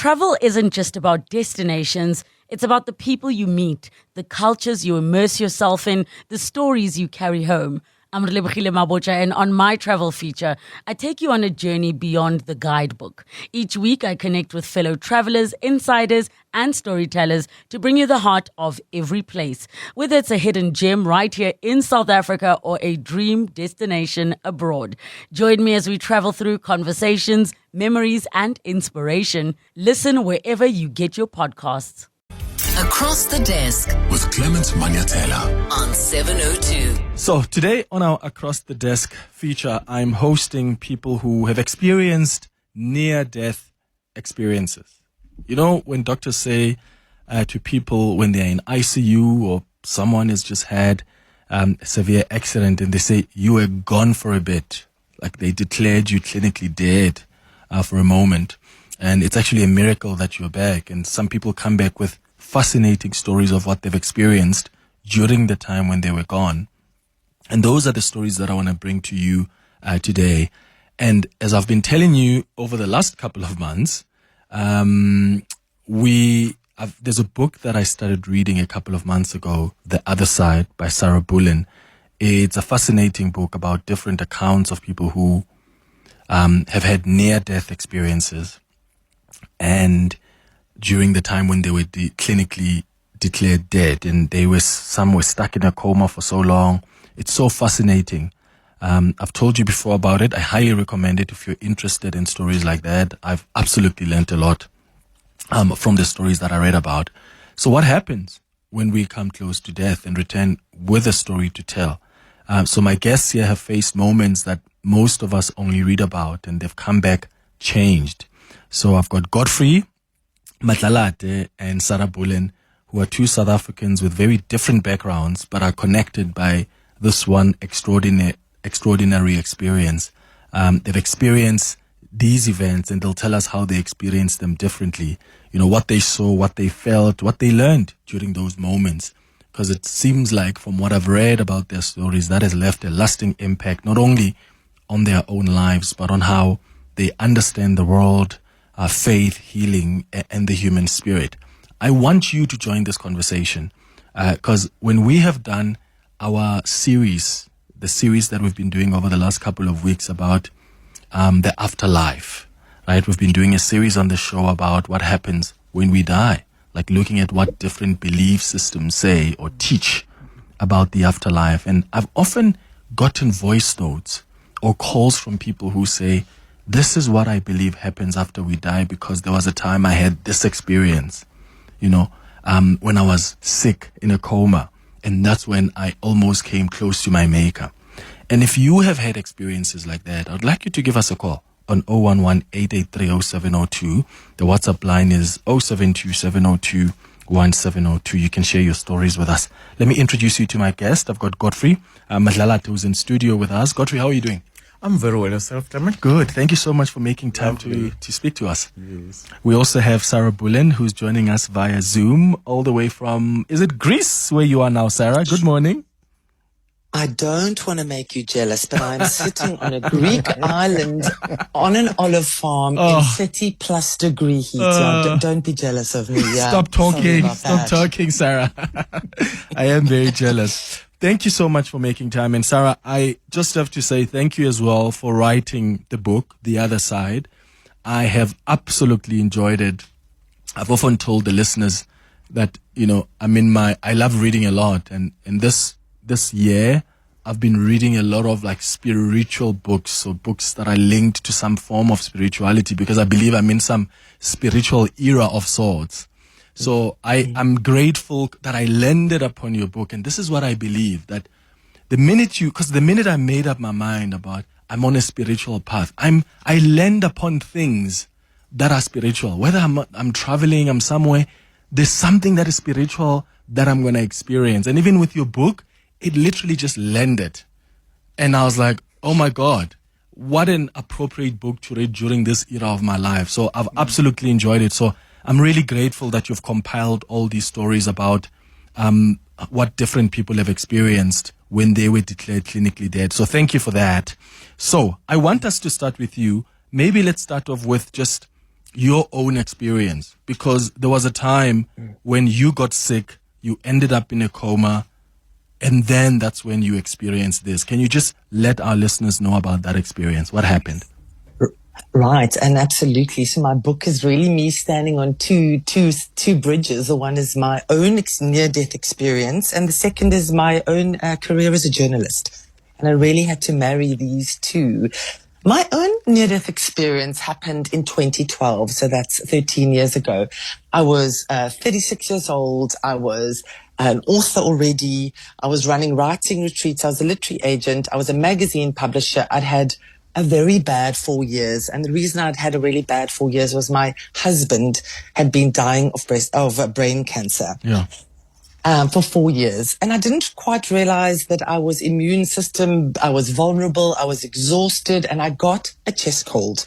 travel isn't just about destinations, it's about the people you meet, the cultures you immerse yourself in, the stories you carry home. I'm Relebogile Mabocha, and on my travel feature, I take you on a journey beyond the guidebook. Each week, I connect with fellow travelers, insiders, and storytellers to bring you the heart of every place. Whether it's a hidden gem right here in South Africa or a dream destination abroad. Join me as we travel through conversations, memories, and inspiration. Listen wherever you get your podcasts. Across the Desk with Clement Manyathela on 702. So today on our Across the Desk feature, I'm hosting people who have experienced near-death experiences. You know, when doctors say to people when they're in ICU or someone has just had a severe accident and they say, you were gone for a bit, like they declared you clinically dead for a moment. And it's actually a miracle that you're back. And some people come back with fascinating stories of what they've experienced during the time when they were gone. And those are the stories that I want to bring to you today. And as I've been telling you over the last couple of months, there's a book that I started reading a couple of months ago, The Other Side by Sarah Bullen. It's a fascinating book about different accounts of people who have had near-death experiences. And during the time when they were clinically declared dead, and some were stuck in a coma for so long. It's so fascinating. I've told you before about it. I highly recommend it if you're interested in stories like that. I've absolutely learned a lot from the stories that I read about. So what happens when we come close to death and return with a story to tell? So my guests here have faced moments that most of us only read about, and they've come back changed. So I've got Godfrey, Madlalate, and Sarah Bullen, who are two South Africans with very different backgrounds, but are connected by this one extraordinary experience. They've experienced these events, and they'll tell us how they experienced them differently. You know, what they saw, what they felt, what they learned during those moments. Because it seems like, from what I've read about their stories, that has left a lasting impact, not only on their own lives, but on how they understand the world, faith, healing, and the human spirit. I want you to join this conversation because when we have done our series, the series that we've been doing over the last couple of weeks about the afterlife, right? We've been doing a series on the show about what happens when we die, like looking at what different belief systems say or teach about the afterlife. And I've often gotten voice notes or calls from people who say, this is what I believe happens after we die because there was a time I had this experience, you know, when I was sick in a coma. And that's when I almost came close to my maker. And if you have had experiences like that, I'd like you to give us a call on 011-883-0702. The WhatsApp line is 072-702-1702. You can share your stories with us. Let me introduce you to my guest. I've got Godfrey Madlalate, who's in studio with us. Godfrey, how are you doing? I'm very well, yourself, Clement. Good. Thank you so much for making time to speak to us. Yes. We also have Sarah Bullen, who's joining us via Zoom all the way from, is it Greece where you are now, Sarah? Good morning. I don't want to make you jealous, but I'm sitting on a Greek island on an olive farm in 30 plus degree heat. Don't be jealous of me. Yeah. Stop talking, Sarah. I am very jealous. Thank you so much for making time. And Sarah, I just have to say thank you as well for writing the book, The Other Side. I have absolutely enjoyed it. I've often told the listeners that, you know, I love reading a lot. And this year, I've been reading a lot of like spiritual books or books that are linked to some form of spirituality because I believe I'm in some spiritual era of sorts. So I'm grateful that I landed upon your book. And this is what I believe, that the minute I made up my mind about I'm on a spiritual path, I land upon things that are spiritual. Whether I'm traveling, I'm somewhere, there's something that is spiritual that I'm going to experience. And even with your book, it literally just landed. And I was like, oh my God, what an appropriate book to read during this era of my life. So I've absolutely enjoyed it. So I'm really grateful that you've compiled all these stories about what different people have experienced when they were declared clinically dead. So thank you for that. So I want us to start with you. Maybe let's start off with just your own experience, because there was a time when you got sick, you ended up in a coma, and then that's when you experienced this. Can you just let our listeners know about that experience? What happened? Right, and absolutely. So my book is really me standing on two bridges. The one is my own near-death experience, and the second is my own career as a journalist. And I really had to marry these two. My own near-death experience happened in 2012, so that's 13 years ago. I was 36 years old. I was an author already. I was running writing retreats. I was a literary agent. I was a magazine publisher. I'd had a very bad 4 years. And the reason I'd had a really bad 4 years was my husband had been dying of brain cancer. Yeah. For 4 years. And I didn't quite realize that I was immune system, I was vulnerable, I was exhausted, and I got a chest cold.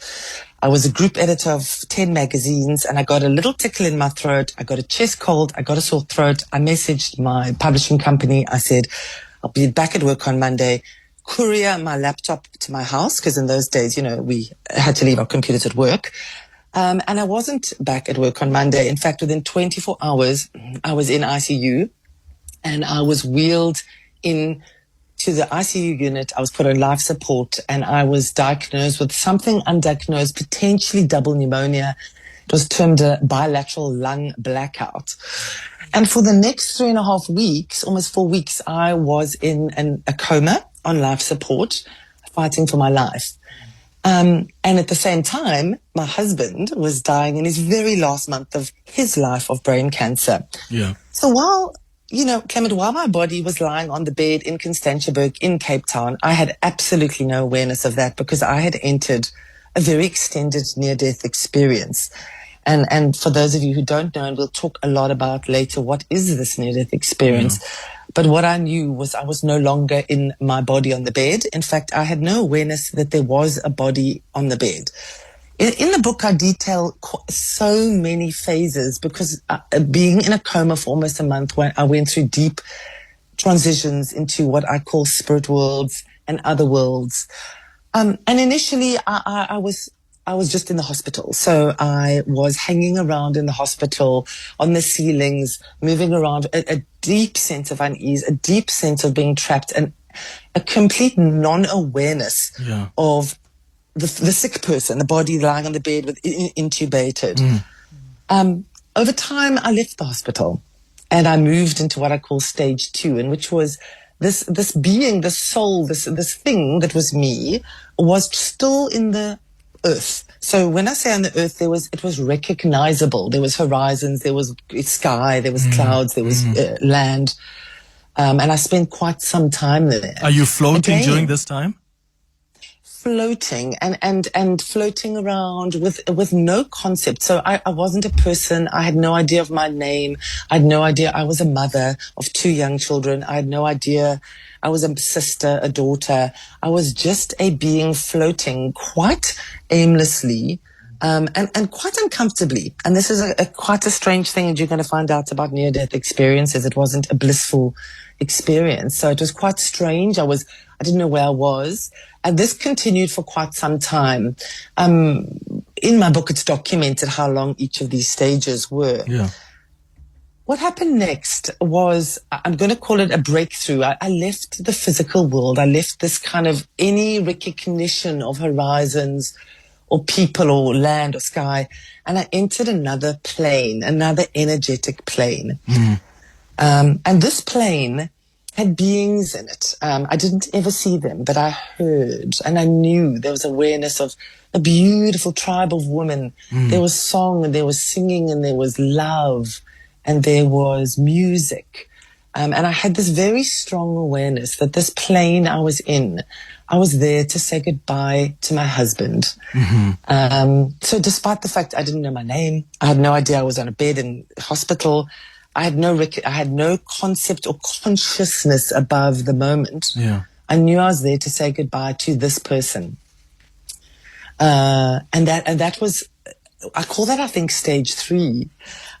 I was a group editor of 10 magazines, and I got a little tickle in my throat. I got a chest cold. I got a sore throat. I messaged my publishing company. I said, I'll be back at work on Monday. Courier my laptop to my house, because in those days, we had to leave our computers at work. And I wasn't back at work on Monday. In fact, within 24 hours, I was in ICU, and I was wheeled in to the ICU unit. I was put on life support, and I was diagnosed with something undiagnosed, potentially double pneumonia. It was termed a bilateral lung blackout. And for the next 3.5 weeks, almost 4 weeks, I was in a coma on life support, fighting for my life. And at the same time, my husband was dying in his very last month of his life of brain cancer. Yeah. So while, Clement, while my body was lying on the bed in Constantiaberg in Cape Town, I had absolutely no awareness of that, because I had entered a very extended near-death experience. And for those of you who don't know, and we'll talk a lot about later, what is this near-death experience? Yeah. But what I knew was I was no longer in my body on the bed. In fact, I had no awareness that there was a body on the bed. In the book, I detail so many phases, because being in a coma for almost a month, when I went through deep transitions into what I call spirit worlds and other worlds. And initially, I was just in the hospital. So I was hanging around in the hospital on the ceilings, moving around, a deep sense of unease, a deep sense of being trapped, and a complete non-awareness of the sick person, the body lying on the bed with intubated. Over time, I left the hospital, and I moved into what I call stage 2, in which was this being, this soul, this thing that was me, was still in the earth. So when I say on the earth, it was recognizable. There was horizons, there was sky, there was clouds, there was land. And I spent quite some time there. Are you floating during this time? Floating and floating around with no concept. So I wasn't a person. I had no idea of my name. I had no idea I was a mother of 2 young children. I had no idea I was a sister, a daughter. I was just a being floating quite aimlessly, and quite uncomfortably. And this is quite a strange thing that you're going to find out about near-death experiences. It wasn't a blissful experience. So it was quite strange. I didn't know where I was. And this continued for quite some time. In my book, it's documented how long each of these stages were. Yeah. What happened next was, I'm going to call it a breakthrough. I left the physical world. I left this kind of any recognition of horizons or people or land or sky. And I entered another plane, another energetic plane. And this plane had beings in it. I didn't ever see them, but I heard and I knew there was awareness of a beautiful tribe of women. There was song and there was singing and there was love and there was music. And I had this very strong awareness that this plane I was in, I was there to say goodbye to my husband. So despite the fact I didn't know my name, I had no idea I was on a bed in hospital, I had no concept or consciousness above the moment. Yeah. I knew I was there to say goodbye to this person. And that was, I call that, I think, stage 3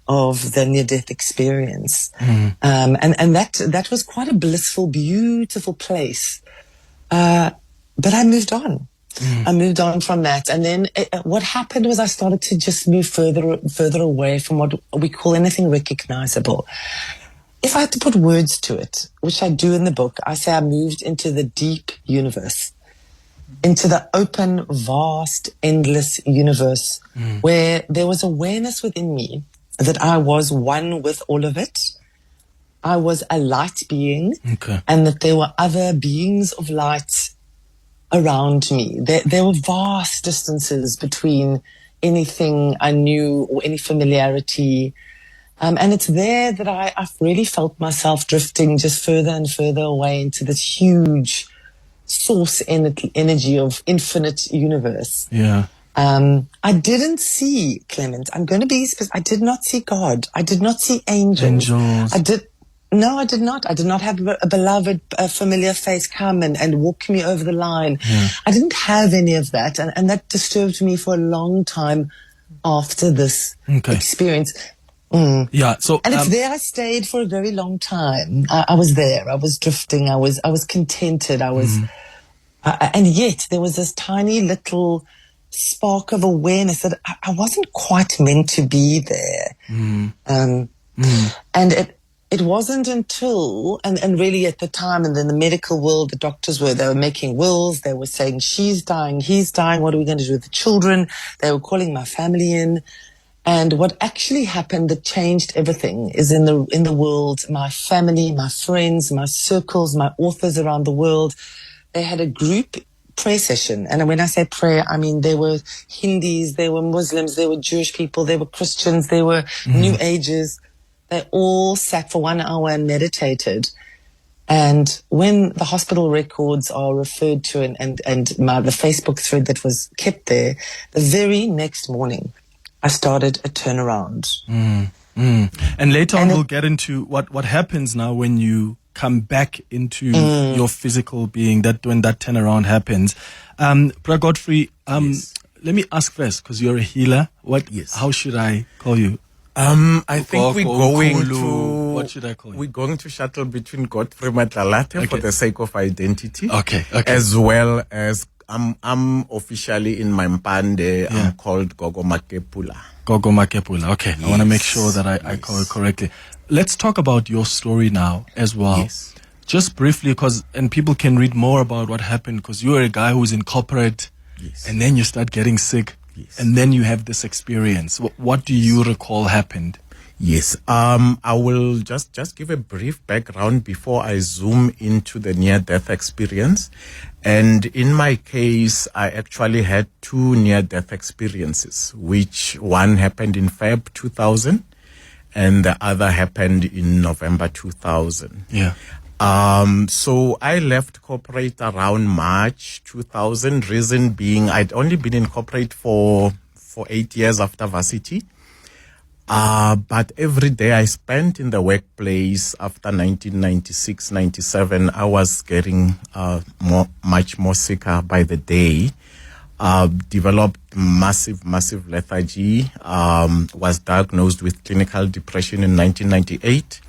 of the near-death experience. And that was quite a blissful, beautiful place. But I moved on. I moved on from that. And then what happened was I started to just move further away from what we call anything recognizable. If I had to put words to it, which I do in the book, I say I moved into the deep universe, into the open, vast, endless universe where there was awareness within me that I was one with all of it. I was a light being, and that there were other beings of light around me. There were vast distances between anything I knew or any familiarity. And it's there that I've really felt myself drifting just further and further away into this huge source energy of infinite universe. Yeah. I didn't see, Clement, I'm going to be specific, I did not see God. I did not see angels. No, I did not. I did not have a beloved, familiar face come and walk me over the line. Yeah. I didn't have any of that. And that disturbed me for a long time after this experience. Yeah. So, and it's there I stayed for a very long time. I was there. I was drifting. I was contented. I was, and yet there was this tiny little spark of awareness that I wasn't quite meant to be there. And it wasn't until, and really at the time, and in the medical world, the doctors they were making wills. They were saying, she's dying, he's dying. What are we going to do with the children? They were calling my family in. And what actually happened that changed everything is in the world, my family, my friends, my circles, my authors around the world, they had a group prayer session. And when I say prayer, I mean there were Hindus, there were Muslims, there were Jewish people, there were Christians, there were New Agers. They all sat for 1 hour and meditated. And when the hospital records are referred to and the Facebook thread that was kept there, the very next morning, I started a turnaround. And later on, we'll get into what happens now when you come back into your physical being, when that turnaround happens. Bra Godfrey, Yes. Let me ask first, because you're a healer. How should I call you? I think we're going to... What should I call you? We're going to shuttle between Godfrey Madlalate for the sake of identity. Okay. As well as I'm officially in my Mpande. I'm called Gogo Makepula. Gogo Makepula. Okay. Yes. I want to make sure that I call it correctly. Let's talk about your story now as well. Yes. Just briefly, and people can read more about what happened, because you were a guy who's in corporate, and then you start getting sick, and then you have this experience. What do you recall happened? Yes. I will just give a brief background before I zoom into the near-death experience. And in my case, I actually had 2 near-death experiences, which one happened in Feb 2000 and the other happened in November 2000. Yeah. So I left corporate around March 2000, reason being I'd only been in corporate for 8 years after varsity. But every day I spent in the workplace after 1996, 97, I was getting much more sicker by the day. Developed massive lethargy. Was diagnosed with clinical depression in 1998.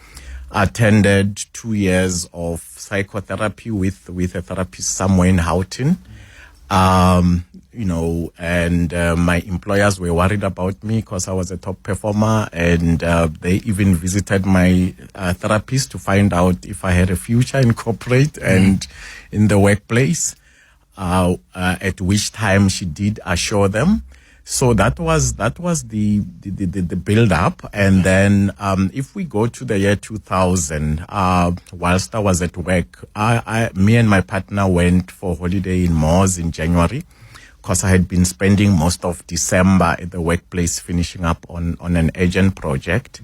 Attended 2 years of psychotherapy with a therapist somewhere in Houghton. And my employers were worried about me because I was a top performer, and they even visited my therapist to find out if I had a future in corporate and in the workplace, at which time she did assure them. So that was the build up. And then if we go to the year 2000, whilst I was at work, me and my partner went for holiday in Moors in January, because I had been spending most of December at the workplace finishing up on an urgent project.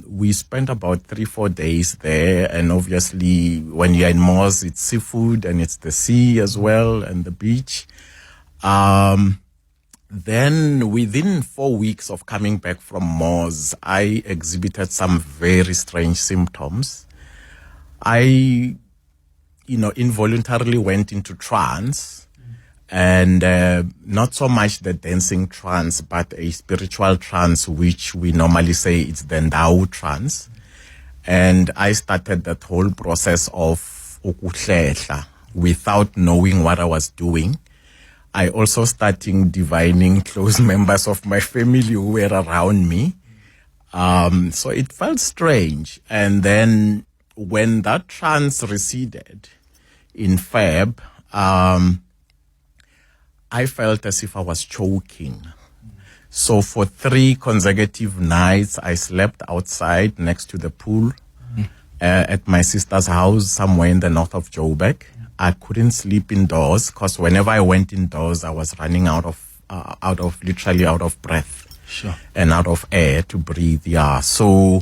We spent about 3-4 days there, and obviously when you're in Moors, it's seafood and it's the sea as well and the beach. Then within 4 weeks of coming back from Moors, I exhibited some very strange symptoms. I, involuntarily went into trance, and not so much the dancing trance, but a spiritual trance, which we normally say it's the Ndau trance. And I started that whole process of ukuhlehla, without knowing what I was doing. I also starting divining close members of my family who were around me. So it felt strange. And then when that trance receded in Feb, I felt as if I was choking. So for 3 consecutive nights, I slept outside next to the pool at my sister's house somewhere in the north of Joburg. I couldn't sleep indoors because whenever I went indoors, I was running literally out of breath. Sure. And out of air to breathe. Yeah. So,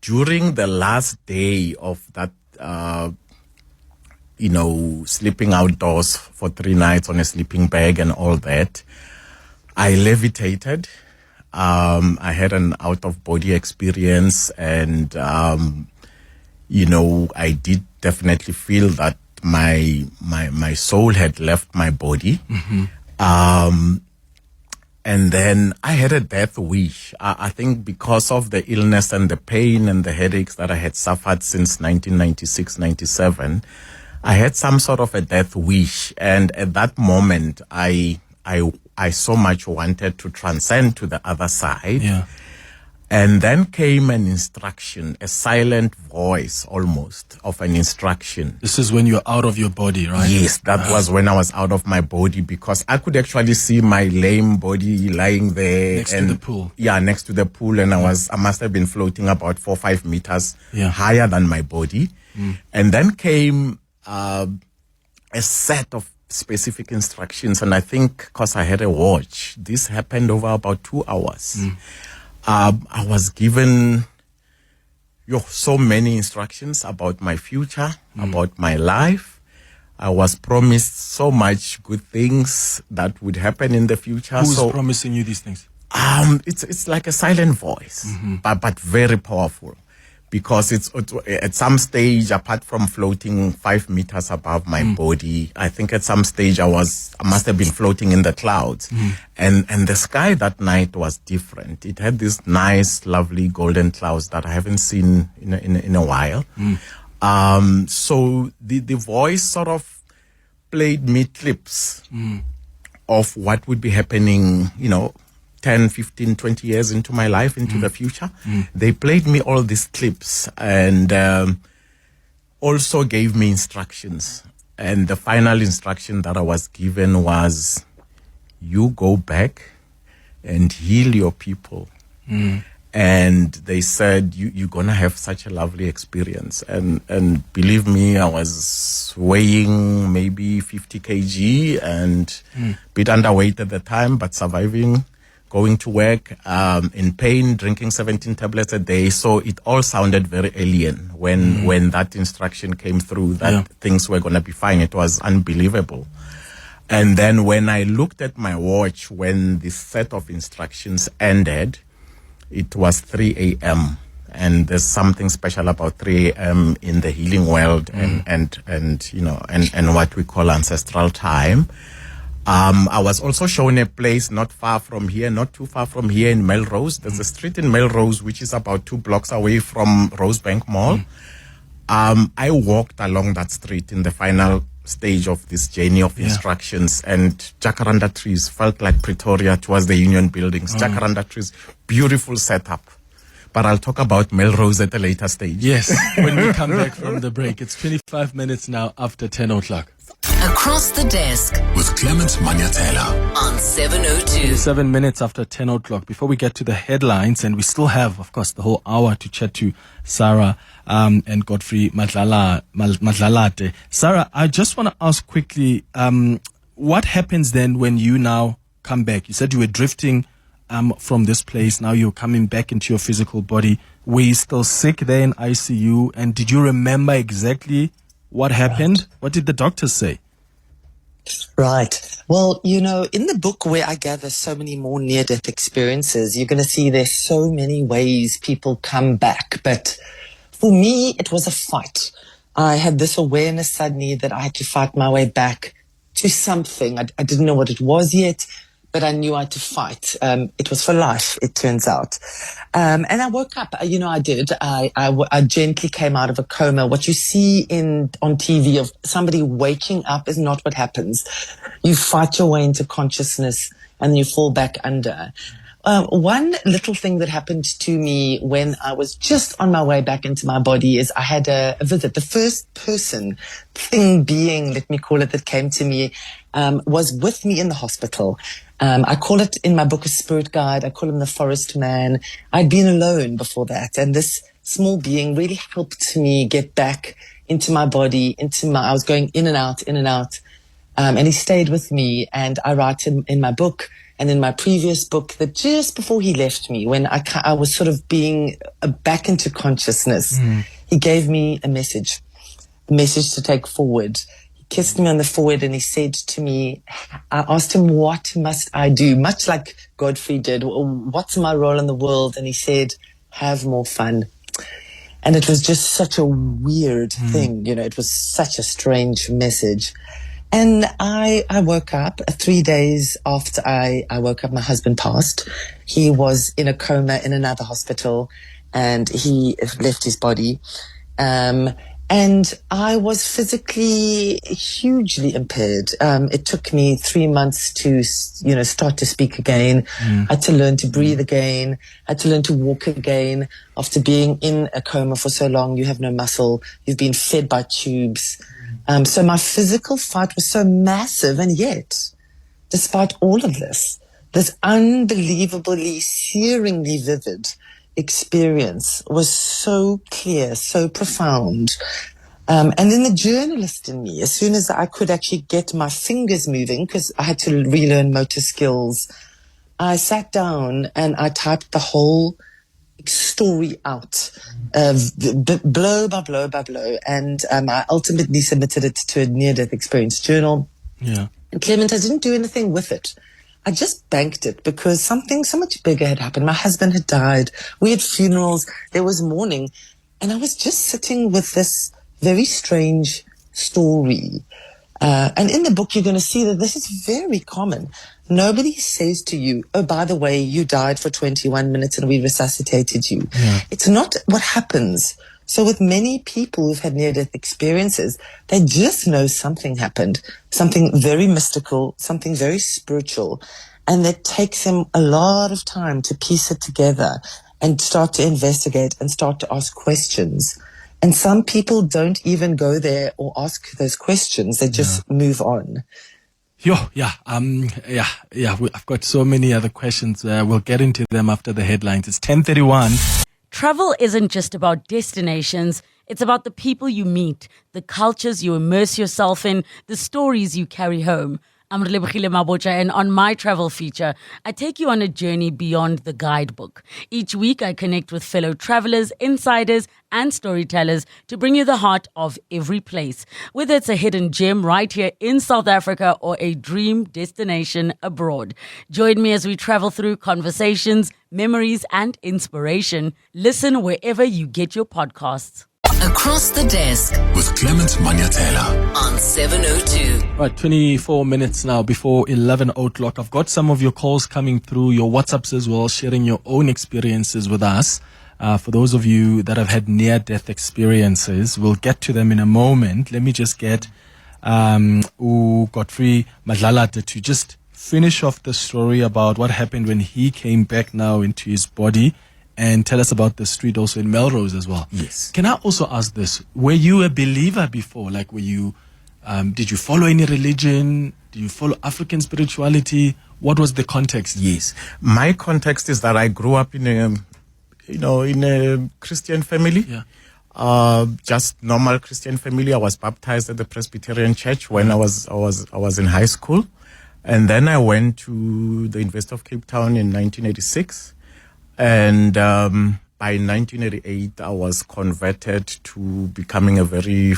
during the last day of that, sleeping outdoors for 3 nights on a sleeping bag and all that, I levitated. I had an out of body experience, and, I did definitely feel that my soul had left my body. And then I had a death wish. I think because of the illness and the pain and the headaches that I had suffered since 1996, 97, I had some sort of a death wish. And at that moment, I so much wanted to transcend to the other side. Yeah. And then came an instruction, a silent voice almost of an instruction. This is when you're out of your body, right? Yes, that was when I was out of my body, because I could actually see my lame body lying there. Next to the pool. Yeah, next to the pool. And I must have been floating about 4 or 5 meters higher than my body. And then came a set of specific instructions. And I think because I had a watch, this happened over about 2 hours. I was given so many instructions about my future, about my life. I was promised so much good things that would happen in the future. Who's promising you these things? It's like a silent voice, but very powerful. Because it's at some stage, apart from floating 5 meters above my body, I think at some stage I must have been floating in the clouds. And the sky that night was different. It had these nice, lovely golden clouds that I haven't seen in a while. So the voice sort of played me clips of what would be happening, 10, 15, 20 years into my life, into the future. They played me all these clips and also gave me instructions. And the final instruction that I was given was, you go back and heal your people. And they said, you're going to have such a lovely experience. And believe me, I was weighing maybe 50 kg and a bit underweight at the time, but surviving. Going to work, in pain, drinking 17 tablets a day. So it all sounded very alien when that instruction came through that things were going to be fine. It was unbelievable. And then when I looked at my watch, when this set of instructions ended, it was 3 a.m. And there's something special about 3 a.m. in the healing world and what we call ancestral time. I was also shown a place not too far from here in Melrose. There's a street in Melrose which is about 2 blocks away from Rosebank Mall. I walked along that street in the final stage of this journey of instructions, and jacaranda trees felt like Pretoria towards the Union buildings. Jacaranda trees, beautiful setup. But I'll talk about Melrose at a later stage. Yes, when we come back from the break. It's 25 minutes now after 10 o'clock. Across the desk With Clement Manyathela. on 702. 7 minutes after 10 o'clock. Before we get to the headlines, and we still have, of course, the whole hour to chat to Sarah and Godfrey Madlalate. Sarah, I just want to ask quickly, what happens then when you now come back? You said you were drifting from this place. Now you're coming back into your physical body. Were you still sick there in ICU? And did you remember exactly what happened? Right. What did the doctors say? Right. Well, in the book where I gather so many more near-death experiences, you're going to see there's so many ways people come back. But for me, it was a fight. I had this awareness suddenly that I had to fight my way back to something. I didn't know what it was yet, that I knew I had to fight. It was for life, it turns out. And I woke up, I did. I gently came out of a coma. What you see on TV of somebody waking up is not what happens. You fight your way into consciousness and you fall back under. One little thing that happened to me when I was just on my way back into my body is I had a visit. The first person, being, let me call it, that came to me was with me in the hospital. I call it in my book a spirit guide. I call him the forest man. I'd been alone before that. And this small being really helped me get back into my body, I was going in and out. And he stayed with me. And I write in my book and in my previous book that just before he left me, when I was sort of being back into consciousness, he gave me a message to take forward. He kissed me on the forehead and he said to me, I asked him, what must I do? Much like Godfrey did. What's my role in the world? And he said, have more fun. And it was just such a weird thing. It was such a strange message. And I woke up 3 days after I woke up. My husband passed. He was in a coma in another hospital and he left his body. And I was physically hugely impaired. It took me 3 months to, start to speak again. I had to learn to breathe again. I had to learn to walk again. After being in a coma for so long, you have no muscle. You've been fed by tubes. So my physical fight was so massive, and yet, despite all of this unbelievably, searingly vivid experience was so clear, so profound. And then the journalist in me, as soon as I could actually get my fingers moving, because I had to relearn motor skills, I sat down and I typed the whole story out, blow by blow by blow, and I ultimately submitted it to a near-death experience journal. Yeah. And Clement, I didn't do anything with it. I just banked it because something so much bigger had happened. My husband had died. We had funerals. There was mourning. And I was just sitting with this very strange story. And in the book, you're going to see that this is very common. Nobody says to you, oh, by the way, you died for 21 minutes and we resuscitated you. Yeah. It's not what happens. So with many people who've had near-death experiences, they just know something happened, something very mystical, something very spiritual, and that takes them a lot of time to piece it together and start to investigate and start to ask questions. And some people don't even go there or ask those questions. They just move on. I've got so many other questions. We'll get into them after the headlines. It's 10:31. Travel isn't just about destinations. It's about the people you meet, the cultures you immerse yourself in, the stories you carry home. I'm Relebogile Mabotja, and on my travel feature, I take you on a journey beyond the guidebook. Each week, I connect with fellow travelers, insiders, and storytellers to bring you the heart of every place. Whether it's a hidden gem right here in South Africa or a dream destination abroad. Join me as we travel through conversations, memories, and inspiration. Listen wherever you get your podcasts. Across the Desk with Clement Manyathela on 702. Right, 24 minutes now before 11 o'clock. I've got some of your calls coming through, your WhatsApps as well, sharing your own experiences with us. For those of you that have had near-death experiences, we'll get to them in a moment. Let me just get Godfrey Madlalate to just finish off the story about what happened when he came back now into his body, and tell us about the street also in Melrose as well. Yes. Can I also ask this? Were you a believer before? Like, were you, did you follow any religion? Did you follow African spirituality? What was the context? Yes. My context is that I grew up in a Christian family. Yeah. Just normal Christian family. I was baptized at the Presbyterian Church when I was in high school. And then I went to the University of Cape Town in 1986. And by 1988, I was converted to becoming a very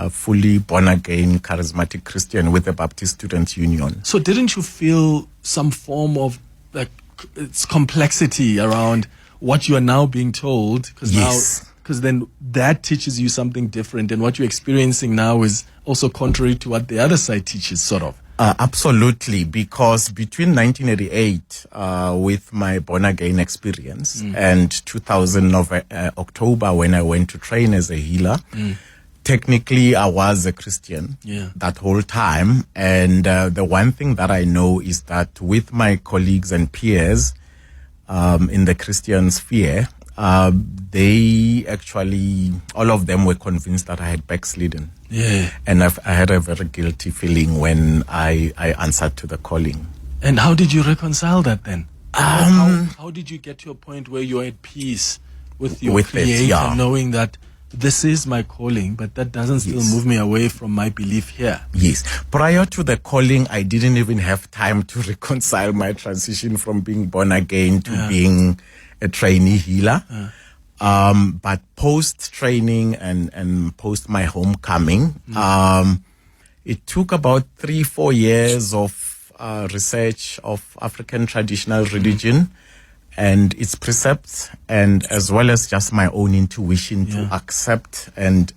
fully born-again, charismatic Christian with the Baptist Students' Union. So didn't you feel some form of like its complexity around what you are now being told? Yes. Because then that teaches you something different, and what you're experiencing now is also contrary to what the other side teaches, sort of. Absolutely, because between 1988, with my born again experience, and 2000 October, when I went to train as a healer, technically I was a Christian that whole time. And the one thing that I know is that with my colleagues and peers in the Christian sphere, they actually, all of them were convinced that I had backslidden. Yeah. And I had a very guilty feeling when I answered to the calling. And how did you reconcile that then? How did you get to a point where you're at peace with your Creator, knowing that this is my calling, but that doesn't still move me away from my belief here? Yes. Prior to the calling, I didn't even have time to reconcile my transition from being born again to being a trainee healer. But post training and post my homecoming, it took about 3-4 years of research of African traditional religion and its precepts, and as well as just my own intuition to accept and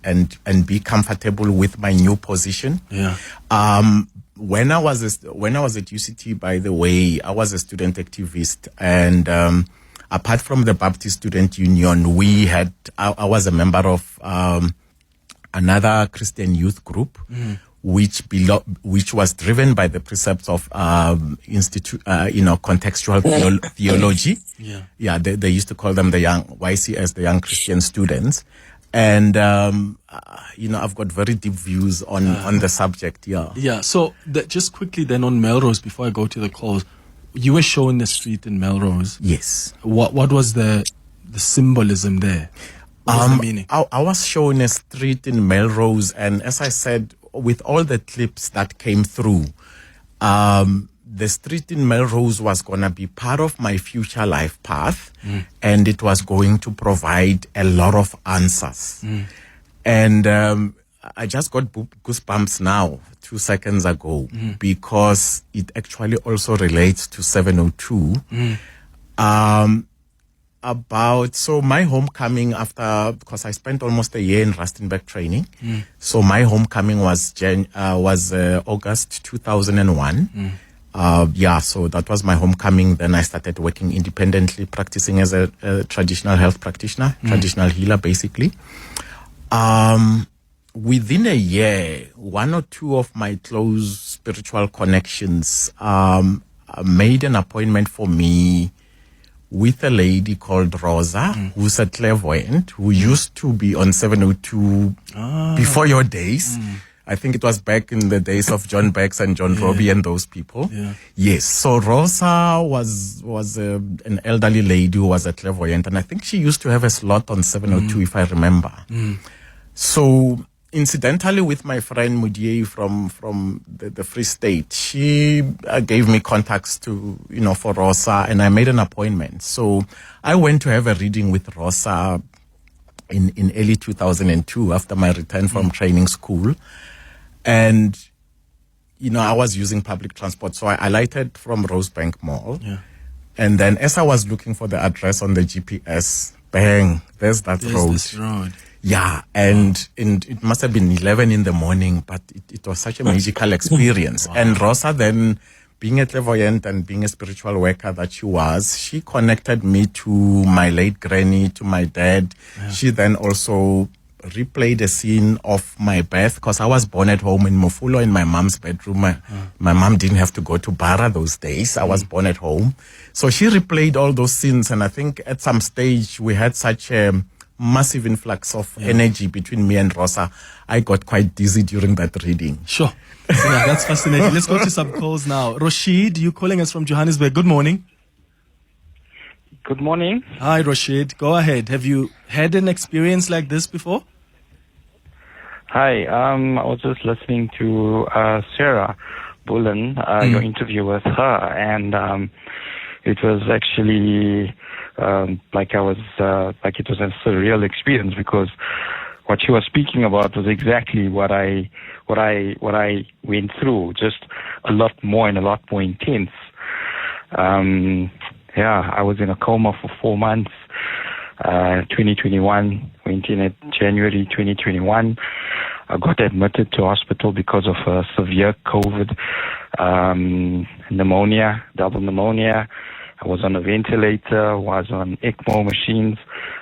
be comfortable with my new position. When I was at UCT, by the way, I was a student activist, and apart from the Baptist Student Union, I was a member of another Christian youth group, which was driven by the precepts of contextual theology. They used to call them the young YCS, the Young Christian Students, and I've got very deep views on the subject. So just quickly then on Melrose, before I go to the calls. You were shown the street in Melrose. Yes. What was the symbolism there? What was the meaning? I was shown a street in Melrose, and as I said, with all the clips that came through, the street in Melrose was going to be part of my future life path, and it was going to provide a lot of answers. And I just got goosebumps now, 2 seconds ago, because it actually also relates to 702. So my homecoming because I spent almost a year in Rustenburg training. So my homecoming was August 2001. So that was my homecoming. Then I started working independently, practicing as a traditional health practitioner, traditional healer, basically. Within a year, 1 or 2 of my close spiritual connections made an appointment for me with a lady called Rosa, who's a clairvoyant, who used to be on 702 before your days. I think it was back in the days of John Bex and John Robbie and those people. Yes. So Rosa was an elderly lady who was a clairvoyant, and I think she used to have a slot on 702, if I remember. So incidentally, with my friend Mudiye from the Free State, she gave me contacts for Rosa, and I made an appointment. So I went to have a reading with Rosa in early 2002 after my return from training school. And, I was using public transport. So I alighted from Rosebank Mall. And then as I was looking for the address on the GPS, bang, there's road. This road. Yeah, and it must have been 11 in the morning, but it was such a magical experience. And Rosa then, being a clairvoyant and being a spiritual worker that she connected me to my late granny, to my dad. She then also replayed a scene of my birth, because I was born at home in Mofulo in my mom's bedroom. My mom didn't have to go to Bara those days. I was born at home. So she replayed all those scenes, and I think at some stage we had such a massive influx of energy between me and Rosa. I got quite dizzy during that reading. Sure. That's fascinating. Let's go to some calls now. Rashid, you calling us from Johannesburg. Good morning. Good morning. Hi, Rashid. Go ahead. Have you had an experience like this before? Hi. I was just listening to Sarah Bullen, your interview with her, and it was actually like it was a surreal experience, because what she was speaking about was exactly what I went through, just a lot more and a lot more intense. I was in a coma for 4 months. 2021, went in at January 2021. got admitted to hospital because of severe COVID, pneumonia, double pneumonia. I was on a ventilator, was on ECMO machines,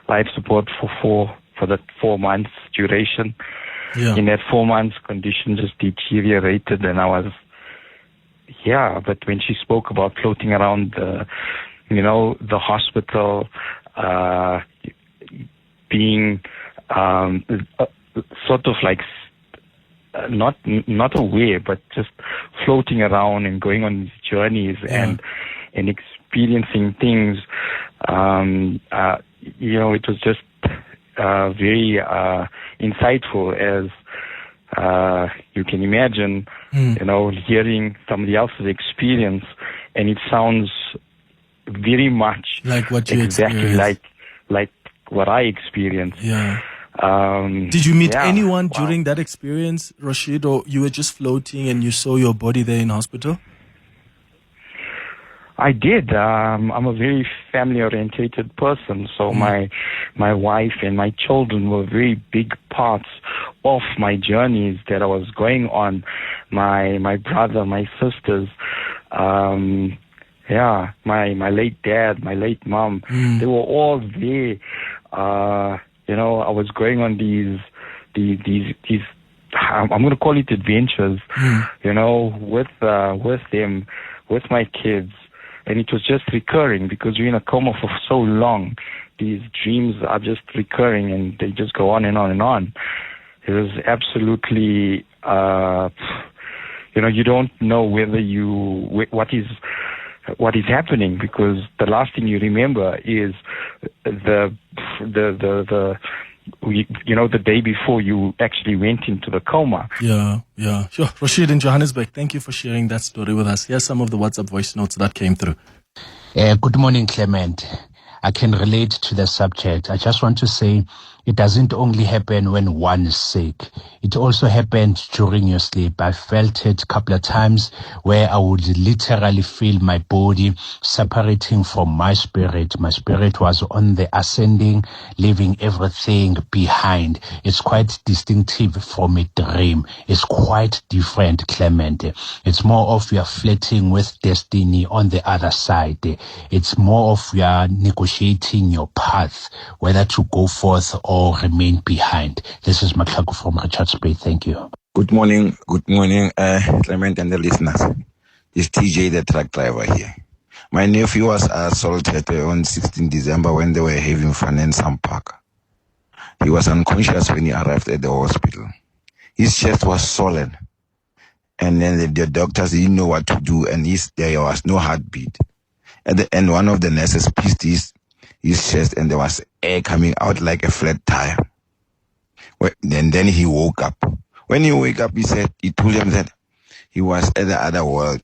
life support for that 4 months duration. Yeah. In that 4 months, condition just deteriorated, and I was, but when she spoke about floating around the hospital, being sort of like not aware, but just floating around and going on these journeys and experiencing things, it was just very insightful, as you can imagine, hearing somebody else's experience, and it sounds very much like what you exactly experienced. like what I experienced. Yeah. Did you meet anyone Wow. during that experience, Rashid, or you were just floating and you saw your body there in hospital? I did. I'm a very family-orientated person, so my wife and my children were very big parts of my journeys that I was going on. My brother, my sisters, my late dad, my late mom, they were all there. I was going on these I'm going to call it adventures, with them, with my kids. And it was just recurring because you're in a coma for so long. These dreams are just recurring and they just go on and on and on. It was absolutely, you don't know whether what is happening, because the last thing you remember is the day before you actually went into the coma. Yeah. Sure. Rashid in Johannesburg, thank you for sharing that story with us. Here's some of the WhatsApp voice notes that came through. Good morning, Clement. I can relate to the subject. I just want to say it doesn't only happen when one is sick. It also happened during your sleep. I felt it a couple of times where I would literally feel my body separating from my spirit. My spirit was on the ascending, leaving everything behind. It's quite distinctive from a dream. It's quite different, Clement. It's more of you are flirting with destiny on the other side. It's more of you are negotiating your path, whether to go forth or remain behind. This is Maklaku from Richards Bay. Thank you. Good morning, Clement and the listeners. It's TJ, the truck driver here. My nephew was assaulted on 16 December when they were having fun in some park. He was unconscious when he arrived at the hospital. His chest was swollen, and then the doctors didn't know what to do, and there was no heartbeat. At the end, one of the nurses pieced his chest, and there was air coming out like a flat tire. And then he woke up. When he woke up, he told them that he was at the other world.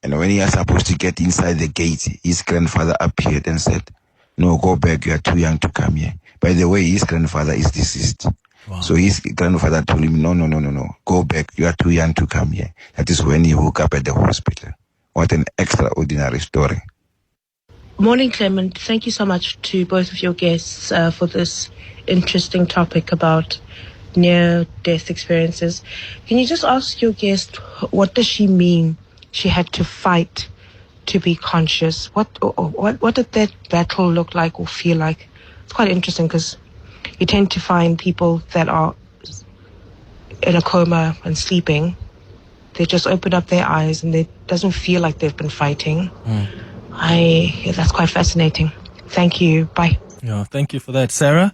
And when he was supposed to get inside the gate, his grandfather appeared and said, "No, go back, you are too young to come here." By the way, his grandfather is deceased. Wow. So his grandfather told him, no, go back, you are too young to come here. That is when he woke up at the hospital. What an extraordinary story. Morning, Clement. Thank you so much to both of your guests for this interesting topic about near-death experiences. Can you just ask your guest, what does she mean she had to fight to be conscious? What did that battle look like or feel like? It's quite interesting because you tend to find people that are in a coma and sleeping. They just open up their eyes and it doesn't feel like they've been fighting. That's quite fascinating. Thank you. Bye. Yeah, thank you for that. Sarah,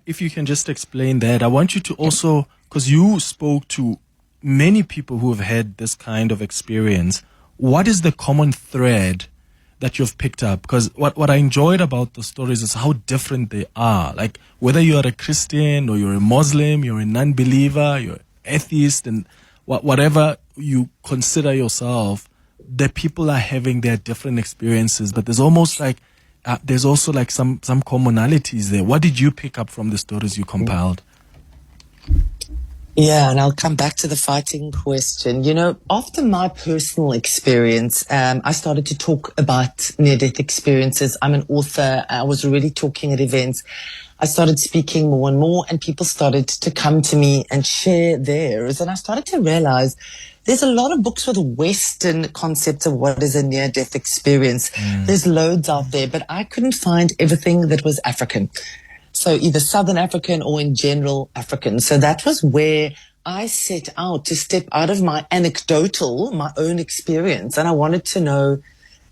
if you can just explain that. I want you to also, because you spoke to many people who have had this kind of experience, what is the common thread that you've picked up? Because what I enjoyed about the stories is how different they are. Like whether you're a Christian or you're a Muslim, you're a non-believer, you're atheist, and whatever you consider yourself, the people are having their different experiences, but there's almost like there's also like some commonalities there. What did you pick up from the stories you compiled? Yeah, and I'll come back to the fighting question. You know, after my personal experience, I started to talk about near-death experiences. I'm an author. I was already talking at events. I started speaking more and more, and people started to come to me and share theirs. And I started to realize there's a lot of books with Western concepts of what is a near-death experience. There's loads out there, but I couldn't find everything that was African. So either Southern African or in general African. So that was where I set out to step out of my anecdotal, my own experience. And I wanted to know,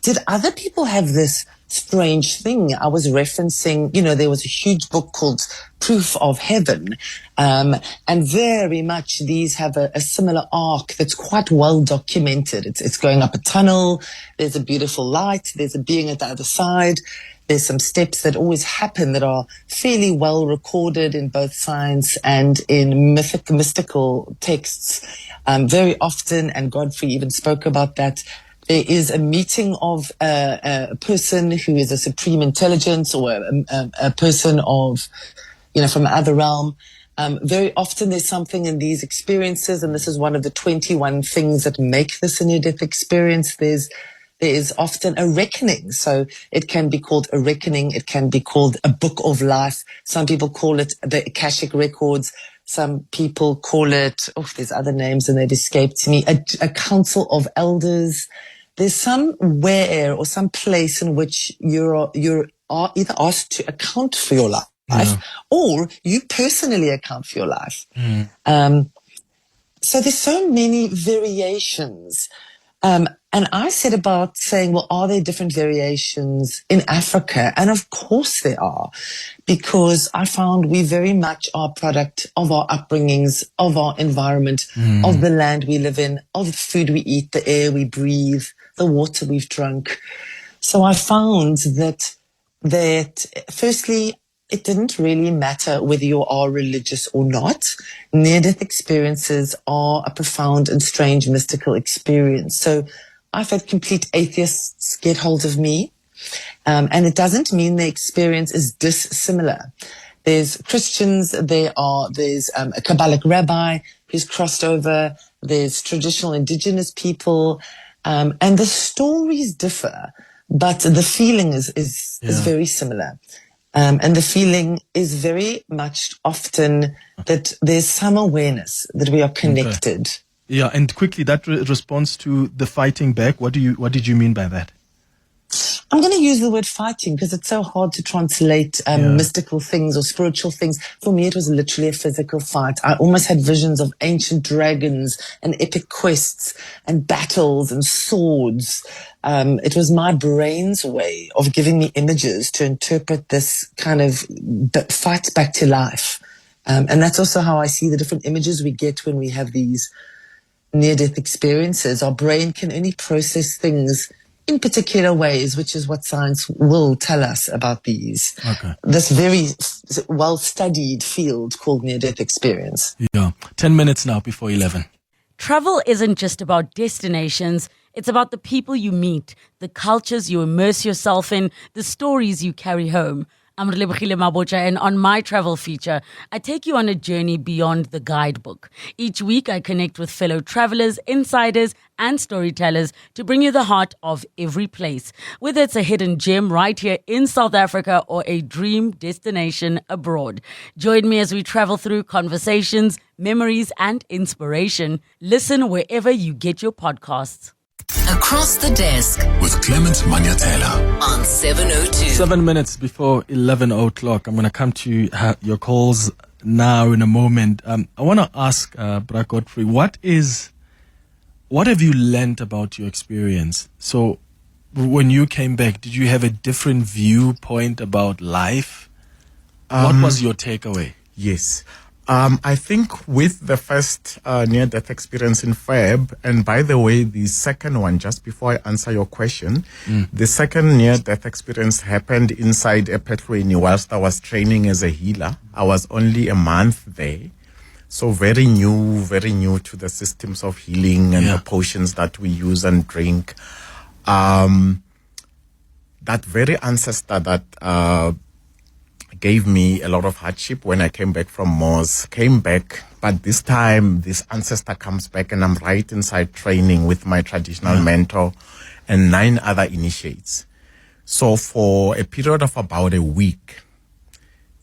did other people have this strange thing? I was referencing, you know, there was a huge book called Proof of Heaven. And very much these have a similar arc that's quite well documented. It's going up a tunnel. There's a beautiful light. There's a being at the other side. There's some steps that always happen that are fairly well recorded in both science and in mystical texts. Very often, and Godfrey even spoke about that, there is a meeting of a person who is a supreme intelligence or a person of, you know, from another realm. Very often there's something in these experiences, and this is one of the 21 things that make this a near-death experience. There is often a reckoning. So it can be called a reckoning. It can be called a book of life. Some people call it the Akashic records. Some people call it, there's other names and they've escaped me, a council of elders. There's somewhere or some place in which you're either asked to account for your life or you personally account for your life. So there's so many variations. And I said about saying, well, are there different variations in Africa? And of course there are, because I found we very much are a product of our upbringings, of our environment, of the land we live in, of the food we eat, the air we breathe, the water we've drunk. So I found that firstly, it didn't really matter whether you are religious or not. Near-death experiences are a profound and strange mystical experience. So I've had complete atheists get hold of me, and it doesn't mean the experience is dissimilar. There's Christians, there's a Kabbalic rabbi who's crossed over, there's traditional indigenous people, and the stories differ, but the feeling is very similar. And the feeling is very much often that there's some awareness that we are connected. Okay. Yeah, and quickly, that response to the fighting back, what did you mean by that? I'm going to use the word fighting because it's so hard to translate mystical things or spiritual things. For me, it was literally a physical fight. I almost had visions of ancient dragons and epic quests and battles and swords. It was my brain's way of giving me images to interpret this kind of fight back to life. And that's also how I see the different images we get when we have these near-death experiences. Our brain can only process things in particular ways, which is what science will tell us about this very well-studied field called near-death experience. Yeah. 10 minutes now before 11. Travel isn't just about destinations. It's about the people you meet, the cultures you immerse yourself in, the stories you carry home. I'm Relebogile Mabotja, and on my travel feature, I take you on a journey beyond the guidebook. Each week, I connect with fellow travelers, insiders, and storytellers to bring you the heart of every place, whether it's a hidden gem right here in South Africa or a dream destination abroad. Join me as we travel through conversations, memories, and inspiration. Listen wherever you get your podcasts. Across the Desk with Clement Manyathela on 702. 7 minutes before 11 o'clock. I'm going to come to your calls now in a moment. I want to ask Bra Godfrey, what have you learned about your experience? So when you came back, did you have a different viewpoint about life? What was your takeaway? Yes. I think with the first near-death experience in Feb, and by the way, the second one, just before I answer your question, the second near-death experience happened inside a petrol whilst I was training as a healer. I was only a month there. So very new to the systems of healing and the potions that we use and drink. That very ancestor that gave me a lot of hardship when I came back from Moz, came back But this time, this ancestor comes back and I'm right inside training with my traditional mentor and 9 other initiates. So for a period of about a week,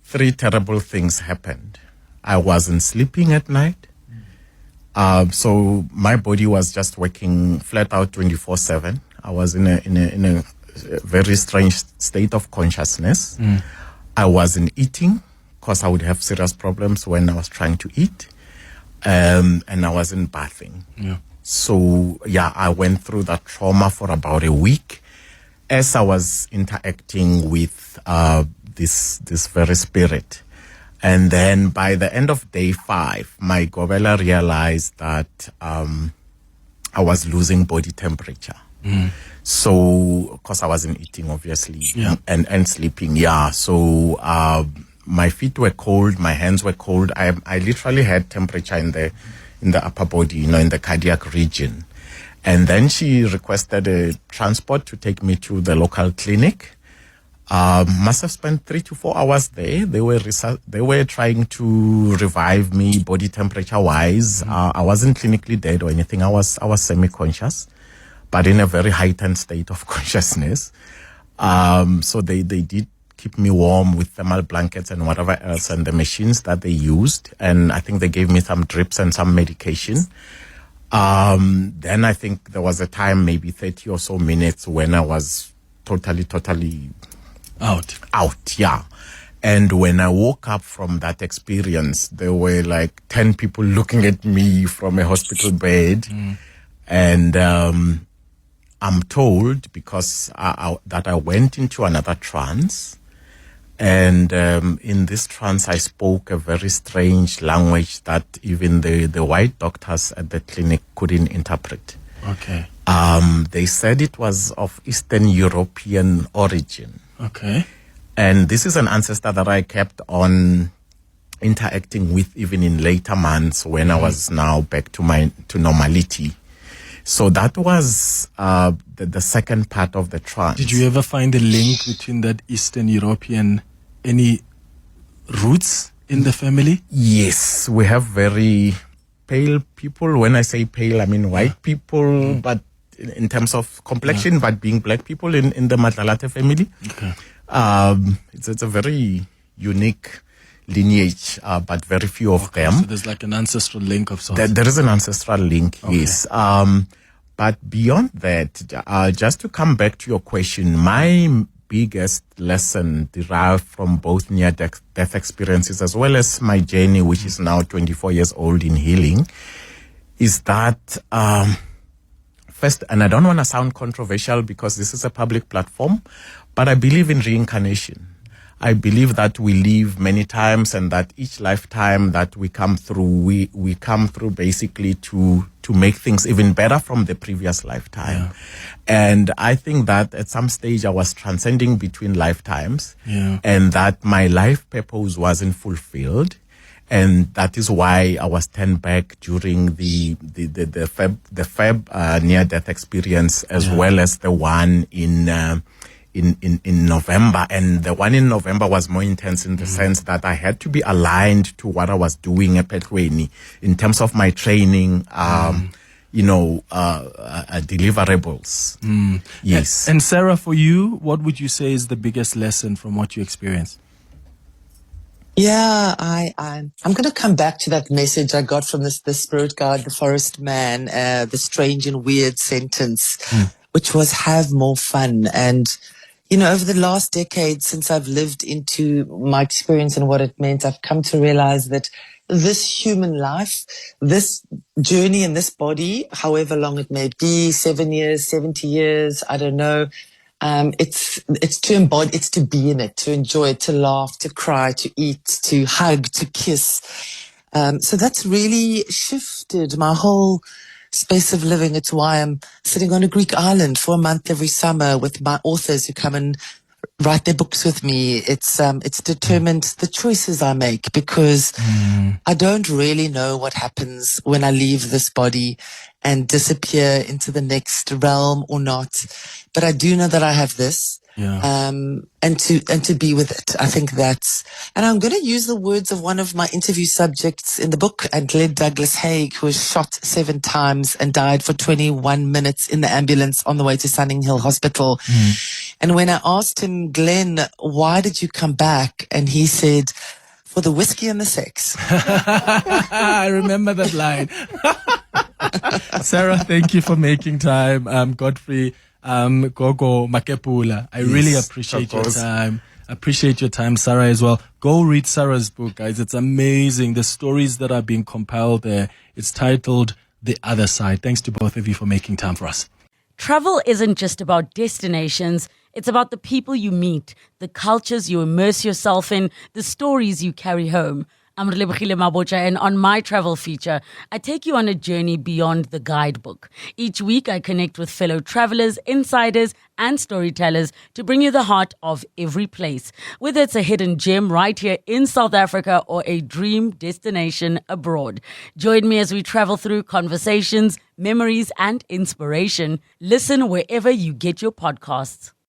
3 terrible things happened. I wasn't sleeping at night. So my body was just working flat out 24/7. I was in a very strange state of consciousness. I wasn't eating because I would have serious problems when I was trying to eat. And I wasn't bathing. So I went through that trauma for about a week as I was interacting with this very spirit. And then by the end of day 5, my Gobela realized that I was losing body temperature. So, because I wasn't eating, obviously, and sleeping. So my feet were cold, my hands were cold. I literally had temperature in the upper body, in the cardiac region. And then she requested a transport to take me to the local clinic. Must have spent 3 to 4 hours there. They were trying to revive me body temperature wise. I wasn't clinically dead or anything. I was semi-conscious, but in a very heightened state of consciousness. So they did keep me warm with thermal blankets and whatever else, and the machines that they used. And I think they gave me some drips and some medication. Then I think there was a time, maybe 30 or so minutes, when I was totally out, And when I woke up from that experience, there were like 10 people looking at me from a hospital bed. And I'm told, because that I went into another trance. And in this trance, I spoke a very strange language that even the white doctors at the clinic couldn't interpret. Okay. They said it was of Eastern European origin. Okay. And this is an ancestor that I kept on interacting with even in later months when I was now back to normality. So that was the second part of the trance. Did you ever find a link between that Eastern European, any roots in the family? Yes, we have very pale people. When I say pale, I mean white people, but in terms of complexion, but being black people in the Madlalate family. Okay. It's a very unique lineage, but very few of them. So there's like an ancestral link of sorts. There is an ancestral link, yes. But beyond that, just to come back to your question, my biggest lesson derived from both near-death experiences as well as my journey, which is now 24 years old in healing, is that, first, and I don't want to sound controversial because this is a public platform, but I believe in reincarnation. I believe that we live many times and that each lifetime that we come through, we come through basically to make things even better from the previous lifetime. And I think that at some stage I was transcending between lifetimes and that my life purpose wasn't fulfilled. And that is why I was turned back during the Feb near-death experience as well as the one in November. And the one in November was more intense in the sense that I had to be aligned to what I was doing at Petweni in terms of my training, deliverables. Yes. And Sarah, for you, what would you say is the biggest lesson from what you experienced? Yeah, I'm going to come back to that message I got from the spirit guide, the forest man, the strange and weird sentence, which was have more fun. And, over the last decade, since I've lived into my experience and what it meant, I've come to realize that this human life, this journey in this body, however long it may be, 7 years, 70 years, I don't know, it's to embody, it's to be in it, to enjoy it, to laugh, to cry, to eat, to hug, to kiss. So that's really shifted my whole space of living. It's why I'm sitting on a Greek island for a month every summer with my authors who come and write their books with me. It's determined the choices I make because I don't really know what happens when I leave this body and disappear into the next realm or not. But I do know that I have this. and to be with it. I think and I'm going to use the words of one of my interview subjects in the book, Glenn Douglas Haig, who was shot 7 times and died for 21 minutes in the ambulance on the way to Sunninghill Hospital. And when I asked him, Glenn, why did you come back? And he said, for the whiskey and the sex. I remember that line. Sarah, thank you for making time. Godfrey, Gogo Makepula, I really appreciate your time. Appreciate your time, Sarah, as well. Go read Sarah's book, guys. It's amazing. The stories that are being compiled there. It's titled The Other Side. Thanks to both of you for making time for us. Travel isn't just about destinations. It's about the people you meet, the cultures you immerse yourself in, the stories you carry home. I'm Relebogile Mabotja, and on my travel feature, I take you on a journey beyond the guidebook. Each week, I connect with fellow travelers, insiders, and storytellers to bring you the heart of every place. Whether it's a hidden gem right here in South Africa or a dream destination abroad. Join me as we travel through conversations, memories, and inspiration. Listen wherever you get your podcasts.